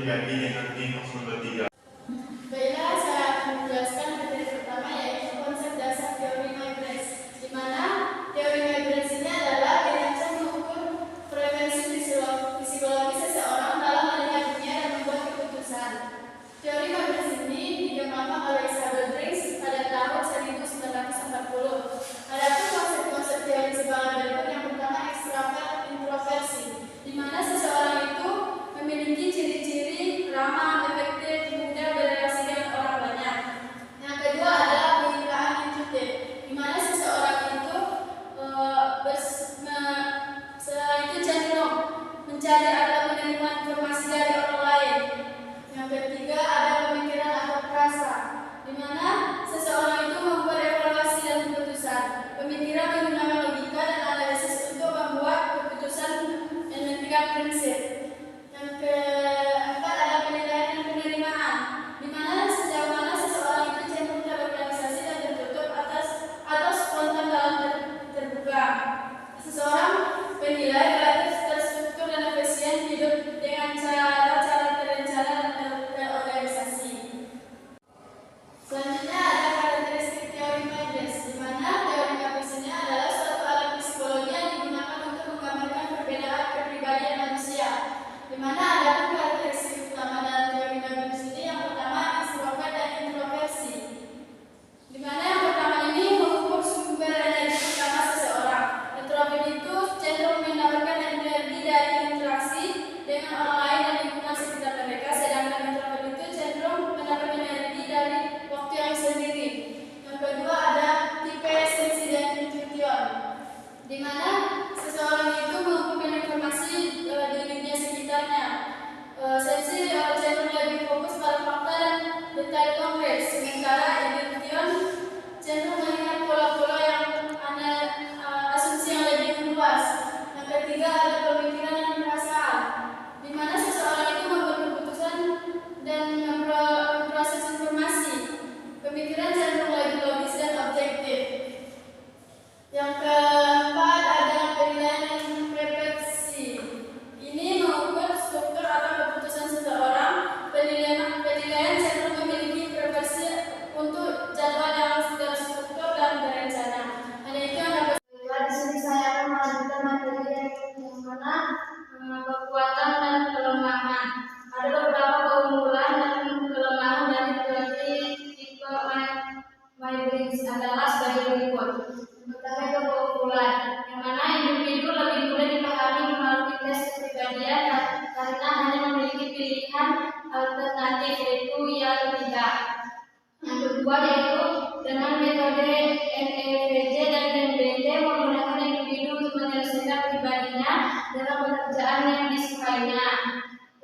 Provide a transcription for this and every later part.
terjadi yang nanti maksud ketiga. Baiklah, saya akan menjelaskan materi pertama, yaitu konsep dasar teori Maybrecht, di mana teori Maybrecht ini adalah dirancang mengukur frekuensi psikologi seseorang dalam melihat dunia dan membuat keputusan. Teori Maybrecht ini dikembangkan oleh Isabel Briggs pada tahun 1940. Adapun konsep-konsep teori sebagai berikut. Yang pertama, ekstrovert introversi, di mana seseorang itu memiliki ciri-ciri ramah, efektif, mudah berrelasi dengan orang banyak. Yang kedua adalah pemikiran intuitif, di mana seseorang itu cenderung mencari atau menerima informasi dari orang lain. Yang ketiga ada pemikiran atau perasa, di mana seseorang itu membuat evaluasi dan keputusan. Pemikiran menggunakan logika dan analisis untuk membuat keputusan dan menentukan prinsip. Yang keempat ada penilaian dan penerimaan, di mana sejauh mana seseorang itu cenderung terorganisasi dan tertutup atau spontan dalam terbuka. Seseorang penilai relatif terstruktur dan efisien hidup dengan cara-cara terencana dan terorganisasi. Selanjutnya ada karakteristik teori Maybrecht, di mana teori Maybrecht ini adalah suatu alat psikologi yang digunakan untuk menggambarkan perbedaan kepribadian manusia, di mana ada karakteristik utama dalam teori Maybrecht ini. Yang pertama, ekstrovert dan introversi, di mana yang pertama ini mengukur sumber energi utama seseorang. Introvert itu cenderung mendapatkan energi dari interaksi dengan orang lain dan lingkungan sekitar mereka, sedangkan introvert itu cenderung mendapatkan energi dari waktu yang sendiri. Yang kedua ada tipe sensi dan intuition, di mana seseorang itu mengumpulkan informasi di dunia sekitarnya. Sensi cenderung lebih fokus pada fakta dan detail konkret, sementara intuition cenderung melihat pola-pola yang asumsi yang lebih luas. Yang ketiga ada pemikiran dan perasaan, di mana seseorang itu membuat keputusan dan memproses informasi. Pemikiran cenderung lebih logis dan objektif. Yang keempat ada penilaian dan refleksi. Ini mengukur struktur atau keputusan seseorang. Penilaian cenderung memiliki preferensi untuk jadwal yang terstruktur dan berencana. Hanya itu yang dapat. Di sini saya akan melanjutkan materi yang mana kekuatan dan kelemahan. Ada beberapa keunggulan dan kelemahan dari teori tipe Maybrecht adalah sebagai berikut. Pertama itu keunggulan, yang mana individu lebih mudah dipahami melalui tes kepribadian karena hanya memiliki pilihan alternatif, yaitu ya atau tidak. Yang kedua yaitu dengan metode NEVJ dan NBT menggunakan individu untuk menyelesaikan pribadinya dalam pekerjaan yang disukainya.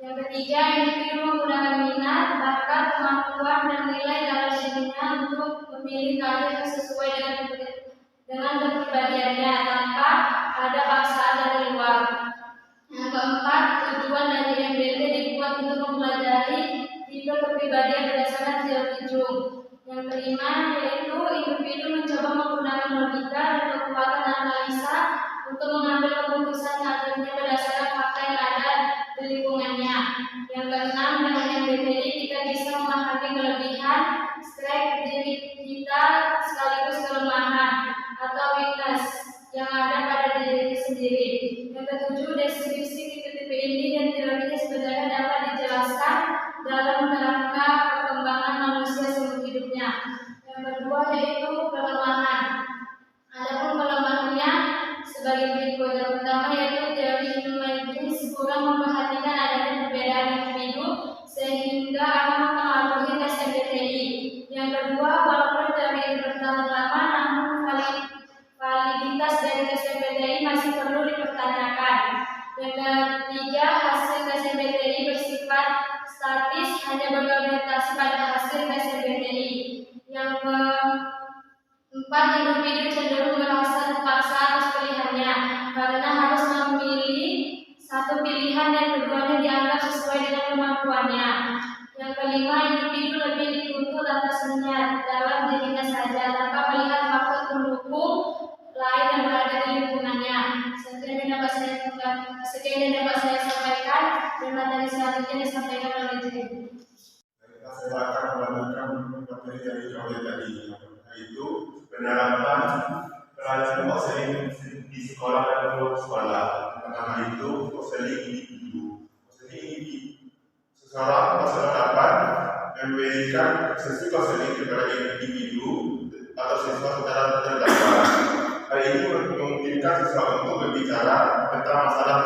Yang ketiga, individu menggunakan minat, bakat, kemampuan, dan nilai dalam dirinya untuk memilih karir yang sesuai dengan kepribadiannya tanpa ada paksaan dari luar. Yang keempat, tujuan dari MBT dibuat untuk mempelajari tipe kepribadian berdasarkan ujung. Yang kelima yaitu individu mencoba menggunakan logika dan kekuatan analisa untuk mengambil keputusan akhirnya berdasarkan fakta yang ada di lingkungannya. Yang keenam, dengan MBTI kita bisa memahami kelebihan, strength diri kita sekaligus kelemahan atau weakness yang ada pada diri sendiri. Yang ketujuh, deskripsi tipe-tipe ini dan teorinya sebenarnya dapat dijelaskan dalam kerangka perkembangan manusia seumur hidupnya. Yang kedua yaitu kelemahan. Adapun kelemahannya sebagai berikut. Yang pertama yaitu teori Maybrecht kurang memperhatikan adanya perbedaan individu sehingga akan mempengaruhi tes MBTI. Yang kedua, walaupun teori ini bertahan lama, namun validitas dari tes MBTI masih perlu dipertanyakan. Yang ketiga, hasil tes MBTI bersifat statis, hanya berorientasi pada hasil tes MBTI. Yang keempat, individu cenderung merasa terpaksa atas pilihannya karena harus memilih satu pilihan dan keduanya dianggap sesuai dengan kemampuannya. Yang kelima, individu lebih dituntut atas niat dalam dirinya saja tanpa melihat faktor pendukung lain yang berada di lingkungannya. Sekian yang dapat saya sampaikan. Terima kasih. selanjutnya disampaikan oleh Jiri. Saya akan melanjutkan materi dari Jokowi tadi, yaitu penerapan pelajaran konseling di sekolah dan luar sekolah. Pertama itu konseling individu. Konseling individu, seseorang dapat memberikan sesi konseling kepada individu atau siswa secara terdaftar. Hal ini memungkinkan siswa untuk berbicara tentang masalah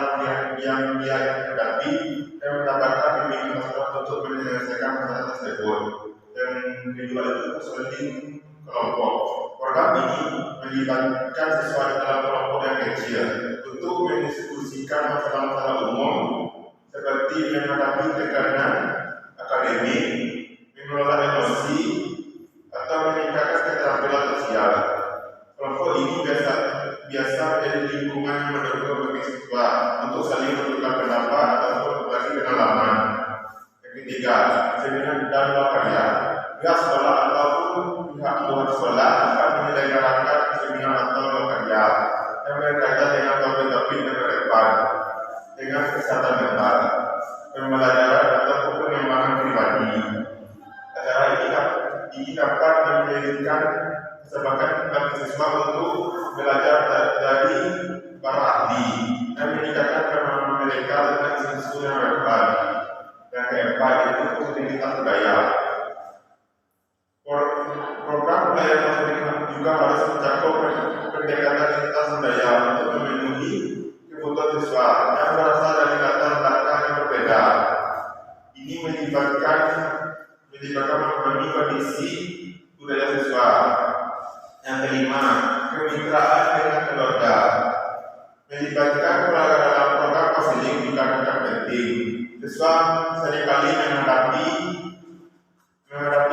yang dia hadapi dan mendapatkan bimbingan masalah untuk menyelesaikan masalah tersebut. Dan kedua itu konseling kelompok. Program ini melibatkan siswa dalam kelompok yang kecil untuk mendiskusikan masalah-masalah umum seperti menghadapi tekanan akademik, mengelola emosi, atau meningkatkan keterampilan sosial. Kelompok ini biasa menjadi lingkungan yang mendukung bagi siswa untuk saling bertukar pendapat ataupun berbagi pengalaman. Yang ketiga, seminar dan karya. Pihak sekolah ataupun pihak luar sekolah akan menyelenggarakan seminar atau karya yang berkaitan dengan topik-topik yang relevan dengan kesehatan mental, pembelajaran ataupun pengembangan pribadi. Acara ini dapat menjadikan kesempatan bagi siswa untuk belajar dari para ahli dan meningkatkan pemahaman mereka tentang isu-isu yang relevan. Yang keempat itu kontinuitas budaya. Program pelayanan konseling juga harus mencakup pendekatan lintas budaya untuk memenuhi kebutuhan siswa yang berasal dari latar belakang yang berbeda. Ini melibatkan memahami kondisi budaya siswa. Yang kelima, kemitraan dengan keluarga. Melibatkan keluarga dalam program konseling juga sangat penting. Siswa seringkali menghadapi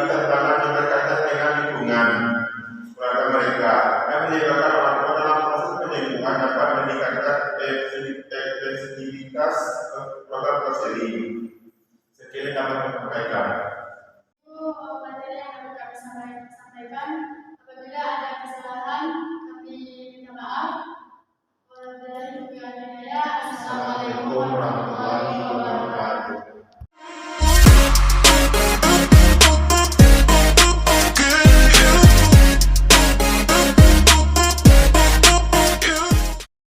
tantangan yang berkaitan dengan lingkungan keluarga mereka, yang menyebabkan orang tua dalam proses penyembuhan dapat meningkatkan efektivitas program konseling. Sekian dapat menyampaikan.